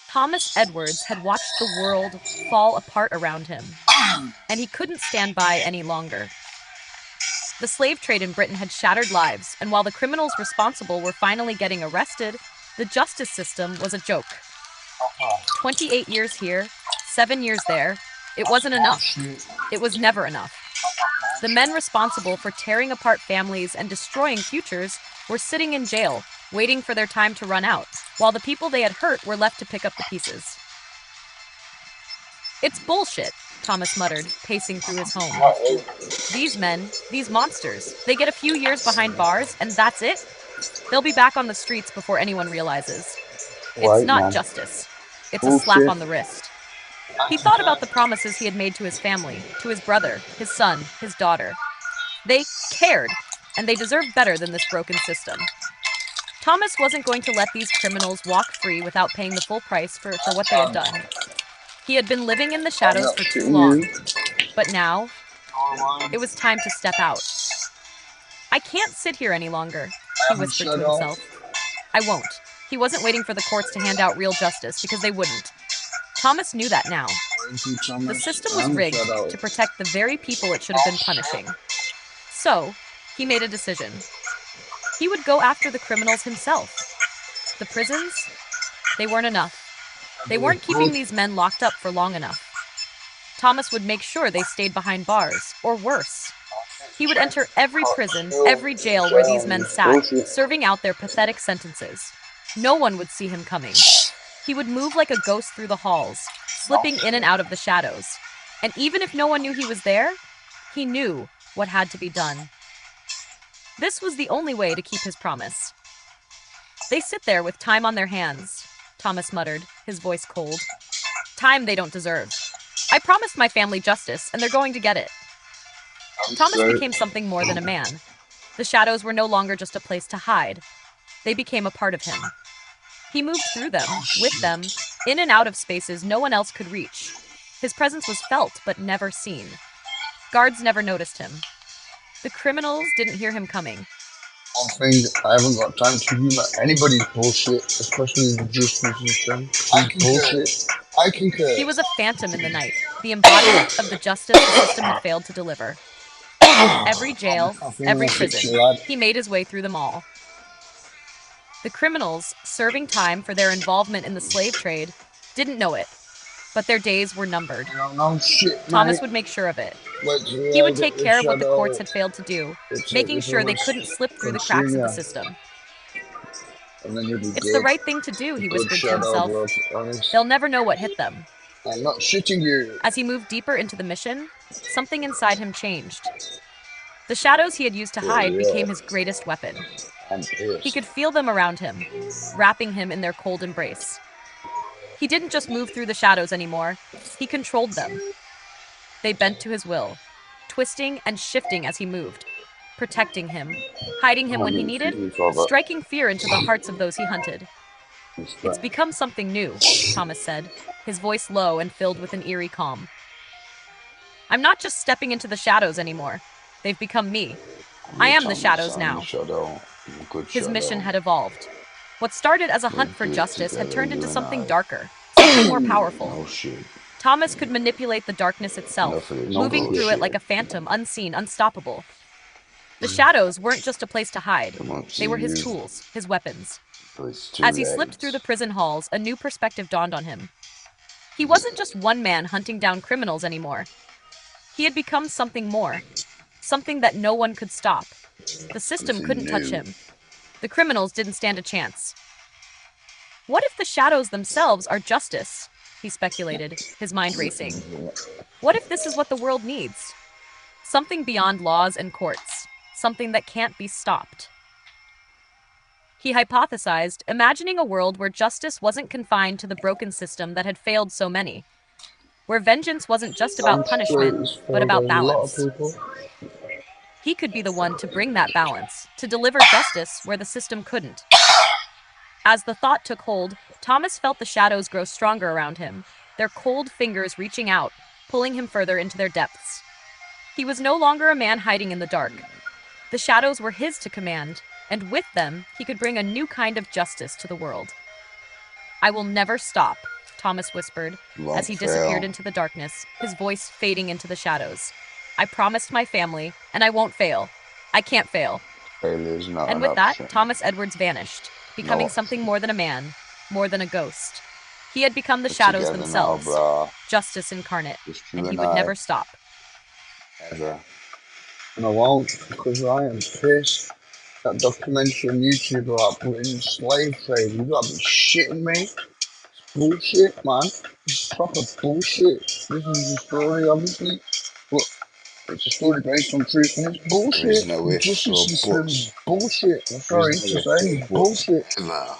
Thomas Edwards had watched the world fall apart around him, and he couldn't stand by any longer. The slave trade in Britain had shattered lives, and while the criminals responsible were finally getting arrested, the justice system was a joke. 28 years here, 7 years there, it wasn't enough. It was never enough. The men responsible for tearing apart families and destroying futures were sitting in jail, waiting for their time to run out, while the people they had hurt were left to pick up the pieces. It's bullshit, Thomas muttered, pacing through his home. These men, these monsters, they get a few years behind bars, and that's it? They'll be back on the streets before anyone realizes. It's not justice. It's a slap on the wrist. He thought about the promises he had made to his family, to his brother, his son, his daughter. They cared, and they deserved better than this broken system. Thomas wasn't going to let these criminals walk free without paying the full price for what they had done. He had been living in the shadows for too long, but now, it was time to step out. I can't sit here any longer, he whispered to himself. I won't. He wasn't waiting for the courts to hand out real justice, because they wouldn't. Thomas knew that now. The system was rigged to protect the very people it should have been punishing. So, he made a decision. He would go after the criminals himself. The prisons? They weren't enough. They weren't keeping these men locked up for long enough. Thomas would make sure they stayed behind bars, or worse. He would enter every prison, every jail where these men sat, serving out their pathetic sentences. No one would see him coming. He would move like a ghost through the halls, slipping in and out of the shadows. And even if no one knew he was there, he knew what had to be done. This was the only way to keep his promise. They sit there with time on their hands, Thomas muttered, his voice cold. Time they don't deserve. I promised my family justice, and they're going to get it. Thomas became something more than a man. The shadows were no longer just a place to hide. They became a part of him. He moved through them, with them, in and out of spaces no one else could reach. His presence was felt, but never seen. Guards never noticed him. The criminals didn't hear him coming. One thing, I haven't got time to humor anybody's bullshit, especially the justice system. Bullshit. I concur. He was a phantom in the night, the embodiment of the justice the system had failed to deliver. Every jail, every prison, he made his way through them all. The criminals, serving time for their involvement in the slave trade, didn't know it, but their days were numbered. Thomas would make sure of it. He would take care of what the courts had failed to do, making sure they couldn't slip through the cracks of the system. It's the right thing to do, he whispered to himself. They'll never know what hit them. I'm not shitting you. As he moved deeper into the mission, something inside him changed. The shadows he had used to hide became his greatest weapon. He could feel them around him, wrapping him in their cold embrace. He didn't just move through the shadows anymore, he controlled them. They bent to his will, twisting and shifting as he moved, protecting him, hiding him when he needed, striking fear into the hearts of those he hunted. It's become something new, Thomas said, his voice low and filled with an eerie calm. I'm not just stepping into the shadows anymore. They've become me. I am the shadows now. His mission had evolved. What started as a hunt for justice had turned into something darker, something more powerful. Thomas could manipulate the darkness itself, moving through it like a phantom, unseen, unstoppable. The shadows weren't just a place to hide. They were his tools, his weapons. As he slipped through the prison halls, a new perspective dawned on him. He wasn't just one man hunting down criminals anymore. He had become something more, something that no one could stop. The system couldn't touch him. The criminals didn't stand a chance. What if the shadows themselves are justice? He speculated, his mind racing. What if this is what the world needs? Something beyond laws and courts. Something that can't be stopped. He hypothesized, imagining a world where justice wasn't confined to the broken system that had failed so many. Where vengeance wasn't just about punishment, but about balance. He could be the one to bring that balance, to deliver justice where the system couldn't. As the thought took hold, Thomas felt the shadows grow stronger around him, their cold fingers reaching out, pulling him further into their depths. He was no longer a man hiding in the dark. The shadows were his to command, and with them, he could bring a new kind of justice to the world. I will never stop, Thomas whispered, You won't as he disappeared fail. into the darkness, his voice fading into the shadows. I promised my family, and I won't fail. I can't fail. Failure is not And an with that, option. Thomas Edwards vanished, becoming No. something more than a man, more than a ghost. He had become the We're shadows together themselves, now, brah. justice incarnate, Just you and he and would I. never stop. Ever. And I won't, because I am pissed. That documentary on YouTube about Britain's slave trade, you gotta be shitting me. It's bullshit, man. It's proper bullshit. This is a story, obviously, but it's a story based on truth, and it's There is bullshit. no The ifs or justice system buts. is bullshit. I'm There sorry is to no ifs say, or it's buts bullshit. ever.